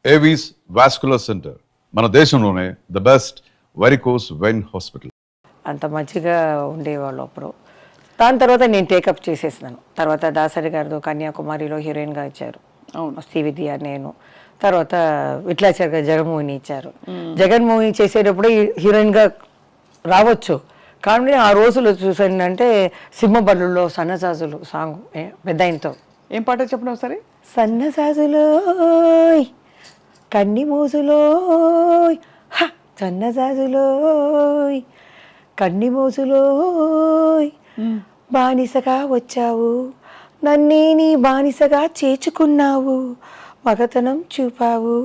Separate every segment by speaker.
Speaker 1: Avis vascular centre, మన దేశంలోనే the best varicose vein hospital.
Speaker 2: అంత మంచిగా ఉండేవాళ్ళు అప్పుడు. దాని తర్వాత నేను టేకప్ చేసేసినాను. తర్వాత దాసరి గారితో కన్యాకుమారిలో హీరోయిన్గా ఇచ్చారు. శ్రీవిద్య, నేను. తర్వాత విట్లాచారి గారు జగన్మోహిని ఇచ్చారు. జగన్మోహిని చేసేటప్పుడు హీరోయిన్గా రావచ్చు, కానీ ఆ రోజులు చూసానంటే సింహబల్లులో సన్నజాజులు సాంగ్ పెద్ద ఆయనతో.
Speaker 3: ఏం పాట చెప్పినావు సరే?
Speaker 2: సన్నజాజులో కన్ని మోజులో సన్నజాజులో కన్ని మోజులో బానిసగా వచ్చావు, నన్నే నీ బానిసగా చేర్చుకున్నావు, మగతనం చూపావు,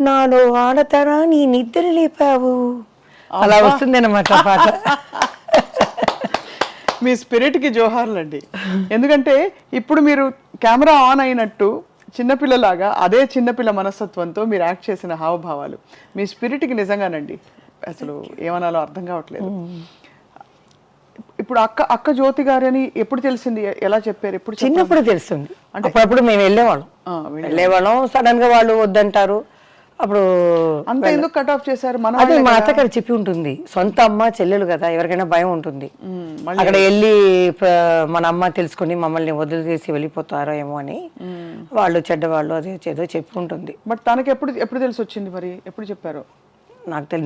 Speaker 2: నాలో ఆడతనాన్ని నిద్ర లేపావు. అలా వస్తుంది అన్నమాట పాట.
Speaker 3: మీ స్పిరిట్కి జోహార్లండి. ఎందుకంటే ఇప్పుడు మీరు కెమెరా ఆన్ అయినట్టు చిన్నపిల్లలాగా అదే చిన్నపిల్ల మనస్తత్వంతో మీరు యాక్ట్ చేసిన హావభావాలు మీ స్పిరిట్కి నిజంగానండి అసలు ఏమనాలో అర్థం కావట్లేదు. ఇప్పుడు అక్క జ్యోతి గారని ఎప్పుడు తెలిసింది? ఎలా చెప్పారు? ఎప్పుడు?
Speaker 2: చిన్నప్పుడు తెలుస్తుంది. అంటే అప్పుడప్పుడు మేము వెళ్ళేవాళ్ళం. సడన్ గా వాళ్ళు వద్దంటారు. అప్పుడు
Speaker 3: అంత ఎందుకు కట్ ఆఫ్ చేశారు?
Speaker 2: అదే మా అత్తగారు చెప్పి ఉంటుంది. సొంత అమ్మ చెల్లెలు కదా, ఎవరికైనా భయం ఉంటుంది. అక్కడ వెళ్ళి మన అమ్మ తెలుసుకుని మమ్మల్ని వదిలిచేసి వెళ్ళిపోతారో ఏమో అని వాళ్ళు చెడ్డవాళ్ళు అది ఏదో చెప్పి ఉంటుంది.
Speaker 3: బట్ తనకి ఎప్పుడు తెలిసి వచ్చింది? మరి ఎప్పుడు చెప్పారు?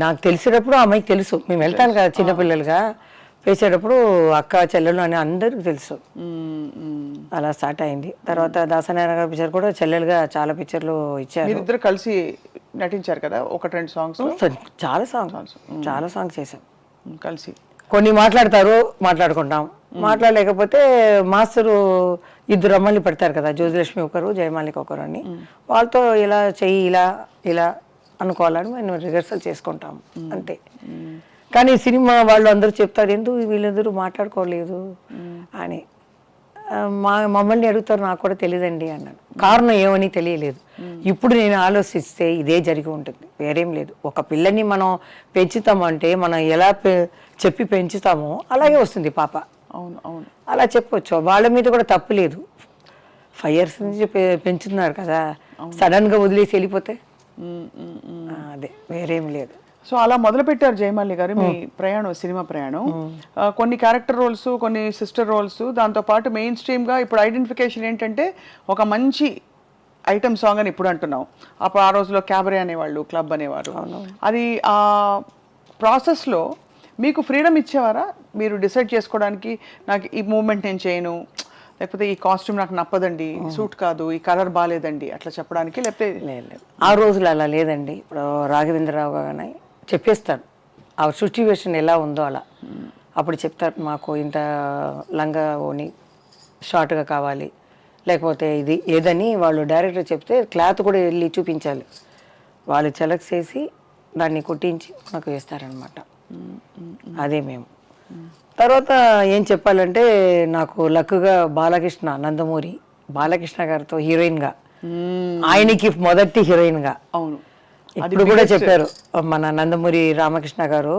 Speaker 2: నాకు తెలిసేటప్పుడు అమ్మాయికి తెలుసు. మేము వెళ్తాను కదా చిన్నపిల్లలుగా, వేసేటప్పుడు అక్క చెల్లెలు అని అందరికి తెలుసు. అలా స్టార్ట్ అయింది. తర్వాత దాసనారాయణ గారి పిక్చర్ కూడా చెల్లెలుగా చాలా పిక్చర్లు ఇచ్చారు.
Speaker 3: ఇద్దరు కలిసి నటించారు కదా, 1-2 సాంగ్స్.
Speaker 2: చాలా సాంగ్స్ చేసాం
Speaker 3: కలిసి.
Speaker 2: కొన్ని మాట్లాడుకుంటాం. మాట్లాడలేకపోతే మాస్టరు ఇద్దరు అమ్మల్ని పెడతారు కదా, జ్యోతిలక్ష్మి ఒకరు, జయమాలిక ఒకరు అని. వాళ్ళతో ఇలా చెయ్యి, ఇలా అనుకోవాలని మేము రిహర్సల్ చేసుకుంటాం అంతే. కానీ సినిమా వాళ్ళు అందరూ చెప్తారు, ఎందుకు వీళ్ళందరూ మాట్లాడుకోలేదు అని. మమ్మల్ని అడుగుతారు, నాకు కూడా తెలియదండి అన్నాను. కారణం ఏమని తెలియలేదు. ఇప్పుడు నేను ఆలోచిస్తే ఇదే జరిగి ఉంటుంది, వేరేం లేదు. ఒక పిల్లని మనం పెంచుతామంటే మనం ఎలా చెప్పి పెంచుతామో అలాగే వస్తుంది పాప.
Speaker 3: అవును.
Speaker 2: అలా చెప్పొచ్చు. వాళ్ళ మీద కూడా తప్పు లేదు. 5 years నుంచి పెంచుతున్నారు కదా, సడన్గా వదిలేసి వెళ్ళిపోతే అదే వేరేం లేదు.
Speaker 3: సో అలా మొదలు పెట్టారు జయమాలి గారు మీ ప్రయాణం, సినిమా ప్రయాణం. కొన్ని క్యారెక్టర్ రోల్స్, కొన్ని సిస్టర్ రోల్స్, దాంతోపాటు మెయిన్ స్ట్రీమ్గా ఇప్పుడు ఐడెంటిఫికేషన్ ఏంటంటే ఒక మంచి ఐటమ్ సాంగ్ అని ఇప్పుడు అంటున్నాం. అప్పుడు ఆ రోజులో క్యాబరే అనేవాళ్ళు, క్లబ్ అనేవారు. అది ఆ ప్రాసెస్లో మీకు ఫ్రీడమ్ ఇచ్చేవారా? మీరు డిసైడ్ చేసుకోవడానికి, నాకు ఈ మూమెంట్ నేను చేయను, లేకపోతే ఈ కాస్ట్యూమ్ నాకు నప్పదండి, సూట్ కాదు, ఈ కలర్ బాగాలేదండి అట్లా చెప్పడానికి? లేకపోతే
Speaker 2: లేదు, ఆ రోజులు అలా లేదండి. ఇప్పుడు రాఘవేంద్రరావు గారు చెప్పేస్తారు ఆ సిచ్యువేషన్ ఎలా ఉందో అలా. అప్పుడు చెప్తారు, మాకు ఇంత లంగా ఓని షార్ట్గా కావాలి, లేకపోతే ఇది ఏదని వాళ్ళు డైరెక్టర్ చెప్తే క్లాత్ కూడా వెళ్ళి చూపించాలి. వాళ్ళు సెలెక్ట్ చేసి దాన్ని కుట్టించి మాకు వేస్తారనమాట. అదే మేము. తర్వాత ఏం చెప్పాలంటే, నాకు లక్కుగా బాలకృష్ణ, నందమూరి బాలకృష్ణ గారితో హీరోయిన్గా, ఆయనకి మొదటి హీరోయిన్గా.
Speaker 3: అవును,
Speaker 2: ఇప్పుడు కూడా చెప్పారు మన నందమూరి రామకృష్ణ గారు,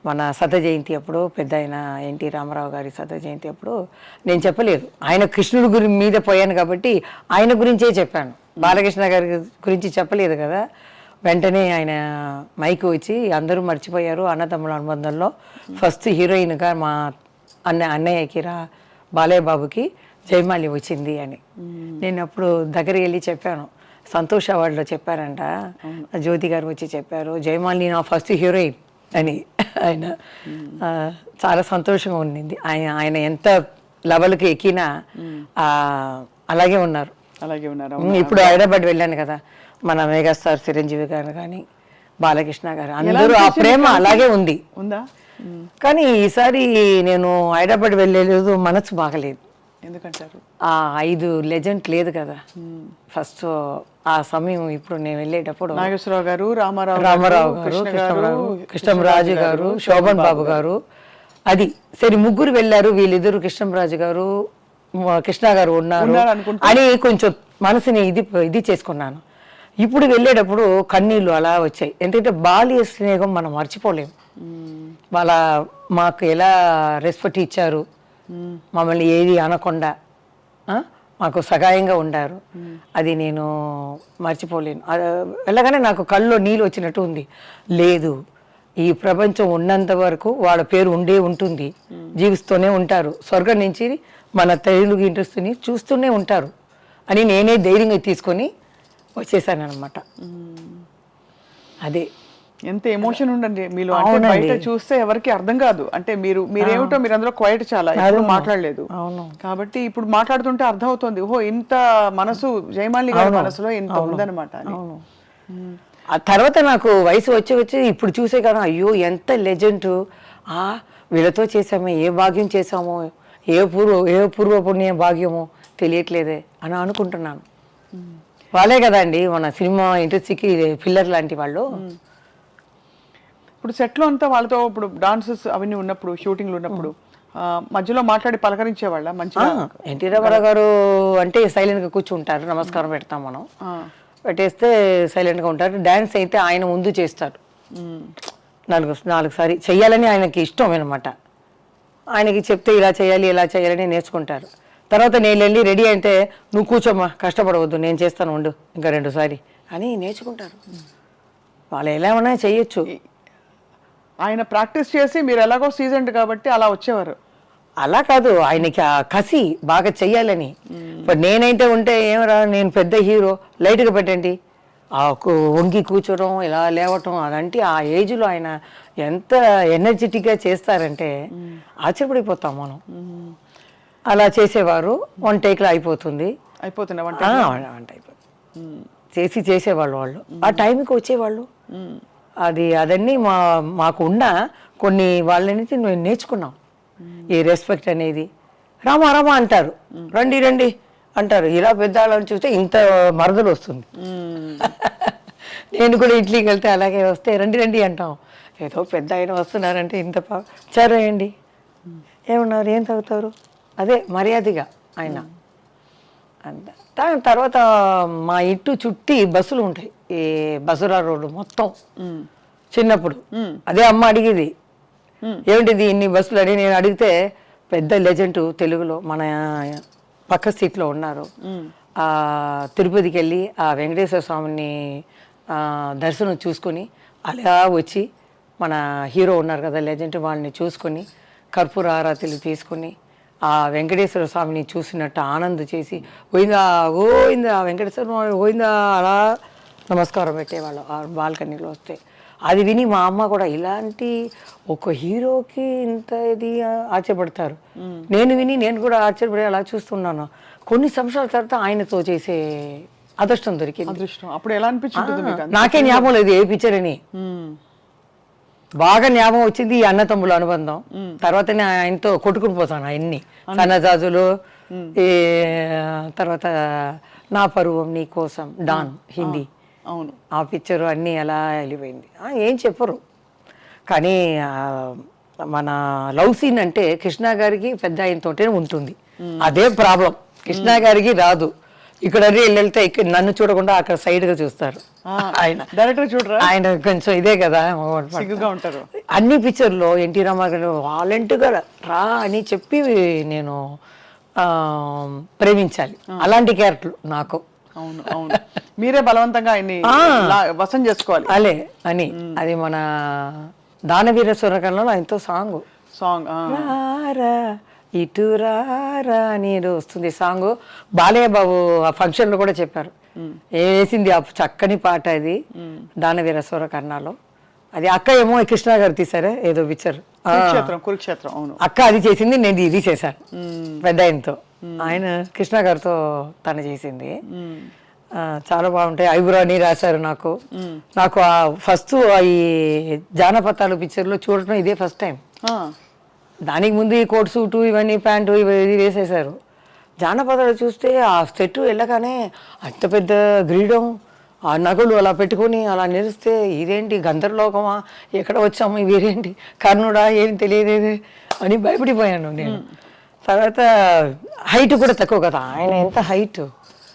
Speaker 2: మన శత జయంతి అప్పుడు, పెద్ద ఆయన ఎన్టీ రామారావు గారి శత జయంతి అప్పుడు నేను చెప్పలేదు, ఆయన కృష్ణుడి మీద పోయాను కాబట్టి ఆయన గురించే చెప్పాను, బాలకృష్ణ గారి గురించి చెప్పలేదు కదా. వెంటనే ఆయన మైకు వచ్చి, అందరూ మర్చిపోయారు అన్నతమ్ముల అనుబంధంలో ఫస్ట్ హీరోయిన్గా మా అన్నయ్యకి బాలయ్య బాబుకి జయమాలి వచ్చింది అని. నేను అప్పుడు దగ్గర వెళ్ళి చెప్పాను, సంతోష్ అవార్డులో చెప్పారంట, జ్యోతి గారు వచ్చి చెప్పారు, జయమాలిని నా ఫస్ట్ హీరోయిన్ అని. ఆయన చాలా సంతోషంగా ఉండింది. ఆయన ఎంత లెవెల్కి ఎక్కినా అలాగే ఉన్నారు. ఇప్పుడు హైదరాబాద్ వెళ్ళాను కదా, మన మెగాస్టార్ చిరంజీవి గారు కానీ బాలకృష్ణ గారు అందరూ ఆ ప్రేమ అలాగే ఉందా. కానీ ఈసారి నేను హైదరాబాద్ వెళ్ళలేదు, మనసు బాగలేదు.
Speaker 3: ఎందుకంటారు?
Speaker 2: ఆ 5 లెజెండ్ లేదు కదా ఫస్ట్ ఆ సమయం. ఇప్పుడు నేను వెళ్ళేటప్పుడు
Speaker 3: నాగేశ్వరరావు గారు, రామారావు
Speaker 2: గారు, కృష్ణరాజు గారు, శోభన్ బాబు గారు, అది సరే ముగ్గురు వెళ్ళారు. వీళ్ళిద్దరు కృష్ణరాజు గారు, కృష్ణ గారు ఉన్నారు అని కొంచెం మనసుని ఇది చేసుకున్నాను. ఇప్పుడు వెళ్ళేటప్పుడు కన్నీళ్ళు అలా వచ్చాయి. ఎందుకంటే బాల్య స్నేహం మనం మర్చిపోలేము. మాకు ఎలా రెస్పెక్ట్ ఇచ్చారు, మమ్మల్ని ఏది అనకుండా మాకు సహాయంగా ఉండారు. అది నేను మర్చిపోలేను. వెళ్ళగానే నాకు కళ్ళలో నీళ్ళు వచ్చినట్టు ఉంది. లేదు, ఈ ప్రపంచం ఉన్నంత వరకు వాళ్ళ పేరు ఉండే ఉంటుంది, జీవిస్తూనే ఉంటారు, స్వర్గం నుంచి మన తెలుగు ఇండస్ట్రీని చూస్తూనే ఉంటారు అని నేనే ధైర్యంగా తీసుకొని వచ్చేసాను అనమాట. అదే
Speaker 3: ఎంత ఎమోషన్ ఉండండి మీలో, అంటే బయట చూస్తే ఎవరికి అర్థం కాదు. అంటే మీరేమిటో మీరు అందులో క్వైట్ చాలా ఎప్పుడు మాట్లాడలేదు కాబట్టి ఇప్పుడు మాట్లాడుతుంటే అర్థం అవుతుంది, ఓహో ఇంత మనసు జయమాలి గారి మనసులో ఇంత ఉందన్నమాట అని.
Speaker 2: ఆ తర్వాత నాకు వయసు వచ్చి ఇప్పుడు చూసే కదా, అయ్యో ఎంత లెజెండ్, వీళ్ళతో చేసామో ఏ భాగ్యం చేసామో, ఏ పూర్వ పుణ్య భాగ్యమో తెలియట్లేదే అని అనుకుంటున్నాను. వాళ్ళే కదండి మన సినిమా ఇండస్ట్రీకి పిల్లర్ లాంటి వాళ్ళు.
Speaker 3: ఇప్పుడు సెట్లో అంతా వాళ్ళతో ఇప్పుడు డాన్సెస్ అవన్నీ ఉన్నప్పుడు, షూటింగ్లు ఉన్నప్పుడు మధ్యలో మాట్లాడి పలకరించేవాళ్ళ మంచిగా?
Speaker 2: ఎన్టీ రామారావు గారు అంటే సైలెంట్గా కూర్చుంటారు, నమస్కారం పెడతాం మనం, పెట్టేస్తే సైలెంట్గా ఉంటారు. డ్యాన్స్ అయితే ఆయన ముందు చేస్తారు, నాలుగు సారి చెయ్యాలని ఆయనకి ఇష్టం అనమాట. ఆయనకి చెప్తే ఇలా చేయాలని నేర్చుకుంటారు. తర్వాత నేను వెళ్ళి రెడీ అయితే నువ్వు కూర్చోమ్మా, కష్టపడవద్దు, నేను చేస్తాను ఉండు ఇంకా 2 సారి అని నేర్చుకుంటారు. వాళ్ళు ఎలా ఉన్నా చెయ్యొచ్చు.
Speaker 3: ఆయన ప్రాక్టీస్ చేసి మీరు ఎలాగో సీజన్డ్ కాబట్టి అలా వచ్చేవారు.
Speaker 2: అలా కాదు, ఆయనకి ఆ కసి బాగా చెయ్యాలని. ఇప్పుడు నేనైతే ఉంటే ఏమరా, నేను పెద్ద హీరో, లైట్గా పెట్టండి, వంగి కూర్చోవడం ఇలా లేవటం, అదంటే ఆ ఏజ్లో ఆయన ఎంత ఎనర్జెటిక్గా చేస్తారంటే ఆశ్చర్యపడిపోతాం మనం. అలా చేసేవారు. 1 టేక్లో అయిపోతుంది.
Speaker 3: వంట
Speaker 2: చేసేవాళ్ళు వాళ్ళు. ఆ టైంకి వచ్చేవాళ్ళు. అదన్నీ మాకు ఉన్న కొన్ని వాళ్ళని మేము నేర్చుకున్నాం. ఈ రెస్పెక్ట్ అనేది. రామా అంటారు, రండి అంటారు. ఇలా పెద్దవాళ్ళని చూస్తే ఇంత మరదలు వస్తుంది. నేను కూడా ఇడ్లీకి వెళ్తే అలాగే వస్తే రండి అంటాం. ఏదో పెద్ద ఆయన వస్తున్నారంటే ఇంత చరేయండి, ఏమన్నారు, ఏం తాగుతారు, అదే మర్యాదగా ఆయన. దాని తర్వాత మా ఇంటి చుట్టి బస్సులు ఉంటాయి, ఈ బసురా రోడ్డు మొత్తం. చిన్నప్పుడు అదే అమ్మ అడిగేది, ఏమిటిది ఇన్ని బస్సులు అని. నేను అడిగితే పెద్ద లెజెండ్ తెలుగులో మన పక్క సీట్లో ఉన్నారు. తిరుపతికి వెళ్ళి ఆ వెంకటేశ్వర స్వామిని దర్శనం చూసుకొని అలా వచ్చి మన హీరో ఉన్నారు కదా లెజెండ్, వాళ్ళని చూసుకొని కర్పూర ఆరాతిలు తీసుకొని ఆ వెంకటేశ్వర స్వామిని చూసినట్టు ఆనంద చేసి గోవిందా వెంకటేశ్వర స్వామి గోవిందా అలా నమస్కారం పెట్టేవాళ్ళు ఆ బాల్కనీలో వస్తే. అది విని మా అమ్మ కూడా ఇలాంటి ఒక హీరోకి ఇంత ఇది ఆశ్చర్యపడతారు. నేను కూడా ఆశ్చర్యపడి అలా చూస్తున్నాను. కొన్ని సంవత్సరాల తర్వాత ఆయనతో చేసే అదృష్టం దొరికింది.
Speaker 3: అప్పుడు ఎలా అనిపించింది?
Speaker 2: నాకే జ్ఞాపకం లేదు ఏ పిక్చర్ అని. బాగా జ్ఞాపకం వచ్చింది ఈ అన్నతమ్ముల అనుబంధం. తర్వాత ఆయనతో కొట్టుకుని పోతాను ఆయన్ని, సన్నజాజులు, ఈ తర్వాత నా పరువం నీ కోసం, డాన్ హిందీ,
Speaker 3: అవును
Speaker 2: ఆ పిక్చరు అన్నీ ఎలా వెళ్ళిపోయింది. ఏం చెప్పరు. కానీ మన లవ్ సీన్ అంటే కృష్ణ గారికి పెద్ద ఆయనతోటే ఉంటుంది. అదే ప్రాబ్లం, కృష్ణ గారికి రాదు. ఇక్కడ వెళ్తే ఇక్కడ నన్ను చూడకుండా అక్కడ సైడ్ గా చూస్తారు. ఆయన
Speaker 3: డైరెక్టర్ చూడరా,
Speaker 2: ఆయన కొంచెం ఇదే కదా
Speaker 3: సిగ్గుగా ఉంటారు.
Speaker 2: అన్ని పిక్చర్లో ఎన్టీ రామారావు వాలంటీర్గా రా అని చెప్పి నేను ప్రేమించాలి. అలాంటి క్యారెక్టర్ నాకు.
Speaker 3: అవును మీరే బలవంతంగా ఆయన్ని వశం చేసుకోవాలి
Speaker 2: అలే అని. అది మన దానవీర సూరకర్ణలో ఆయనతో సాంగ్ ఇటు రారా అని వస్తుంది సాంగ్. బాలయ్య బాబు ఆ ఫంక్షన్ లో కూడా చెప్పారు, వేసింది ఆ చక్కని పాట అది దానవీర సూరకర్ణలో. అది అక్క ఏమో కృష్ణ గారు తీసారే ఏదో పిక్చర్,
Speaker 3: కురుక్షేత్రం. అవును
Speaker 2: అక్క అది చేసింది, నేను ఇది చేశాను పెద్ద ఆయనతో. ఆయన కృష్ణ గారితో తను చేసింది. చాలా బాగుంటాయి. ఐబ్రాని రాశారు నాకు. ఫస్ట్ ఈ జానపదాలు పిక్చర్లో చూడటం ఇదే ఫస్ట్ టైం. దానికి ముందు ఈ కోట్ సూటు ఇవన్నీ ప్యాంటు ఇది వేసేసారు. జానపదాలు చూస్తే ఆ సెట్ వెళ్ళగానే అంత పెద్ద గ్రీడం, ఆ నగలు అలా పెట్టుకొని అలా నిలిస్తే ఇదేంటి గంధర్లోకమా, ఎక్కడ వచ్చాము, ఇవేరేంటి కర్ణుడా, ఏం తెలియలేదు అని భయపడిపోయాను నేను. తర్వాత హైట్ కూడా తక్కువ కదా, ఆయన ఎంత హైట్